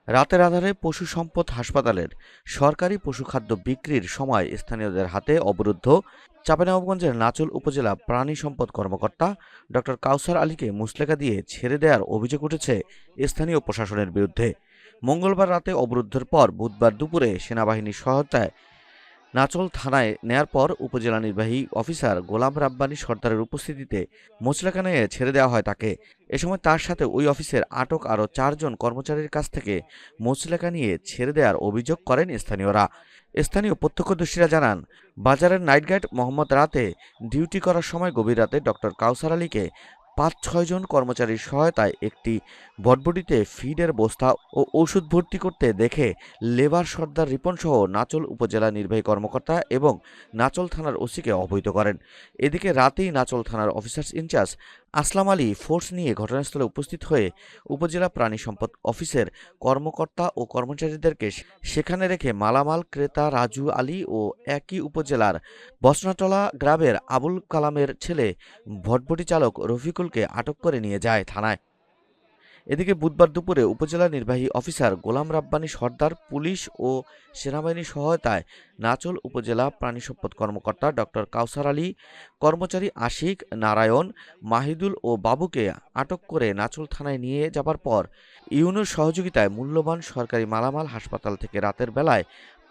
রাতের আঁধারে পশু সম্পদ হাসপাতালের সরকারি পশুখাদ্য বিক্রির সময় স্থানীয়দের হাতে অবরুদ্ধ। চাঁপাইনবাবগঞ্জের নাচোল উপজেলা প্রাণী সম্পদ কর্মকর্তা ডক্টর কাউসার আলীকে মুচলেকা দিয়ে ছেড়ে দেওয়ার অভিযোগ উঠেছে স্থানীয় প্রশাসনের বিরুদ্ধে। মঙ্গলবার রাতে অবরুদ্ধের পর বুধবার দুপুরে সেনাবাহিনীর সহায়তায় নাচোল থানায় নেয়ার পর উপজেলা নির্বাহী অফিসার গোলাম রাব্বানী সর্দারের উপস্থিতিতে মোচলেকা নিয়ে ছেড়ে দেওয়া হয় তাকে। এ সময় তার সাথে ওই অফিসের আটক আরও 4 জন কর্মচারীর কাছ থেকে মোচলেকা নিয়ে ছেড়ে দেওয়ার অভিযোগ করেন স্থানীয়রা। স্থানীয় প্রত্যক্ষদর্শীরা জানান, বাজারের নাইট গার্ড মোহাম্মদ রাতে ডিউটি করার সময় গভীর রাতে ডক্টর কাউসার আলীকে 5-6 জন কর্মচারীর সহায়তায় একটি ভটভটিতে ফিডের বস্তা ও ওষুধ ভর্তি করতে দেখে লেবার সর্দার রিপনসহ নাচোল উপজেলা নির্বাহী কর্মকর্তা এবং নাচোল থানার ওসিকে অবহিত করেন। এদিকে রাতেই নাচোল থানার অফিসার্স ইনচার্জ আসলাম আলী ফোর্স নিয়ে ঘটনাস্থলে উপস্থিত হয়ে উপজেলা প্রাণী সম্পদ অফিসের কর্মকর্তা ও কর্মচারীদেরকে সেখানে রেখে মালামাল ক্রেতা রাজু আলী ও একই উপজেলার বসনাটলা গ্রামের আবুল কালামের ছেলে ভটভটি চালক রফিকুলকে আটক করে নিয়ে যায় থানায়। এদিকে বুধবার দুপুরে উপজেলা নির্বাহী অফিসার গোলাম রাব্বানী সর্দার, পুলিশ ও সেনাবাহিনীর সহায়তায় নাচোল উপজেলা প্রাণী সম্পদ কর্মকর্তা ডক্টর কাউসার আলী, কর্মচারী আশিক, নারায়ণ, মাহিদুল ও বাবুকে আটক করে নাচোল থানায় নিয়ে যাবার পর ইউনোর সহযোগিতায় মূল্যবান সরকারি মালামাল হাসপাতাল থেকে রাতের বেলায়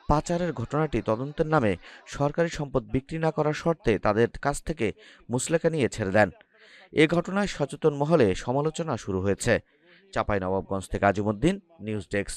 পাচারের ঘটনাটি তদন্তের নামে সরকারি সম্পদ বিক্রি না করার শর্তে তাদের কাছ থেকে মুচলেকা নিয়ে ছেড়ে দেন। এ ঘটনায় সচেতন মহলে সমালোচনা শুরু হয়েছে। চাঁপাইনবাবগঞ্জ থেকে আজিমুদ্দিন, নিউজ ডেস্ক।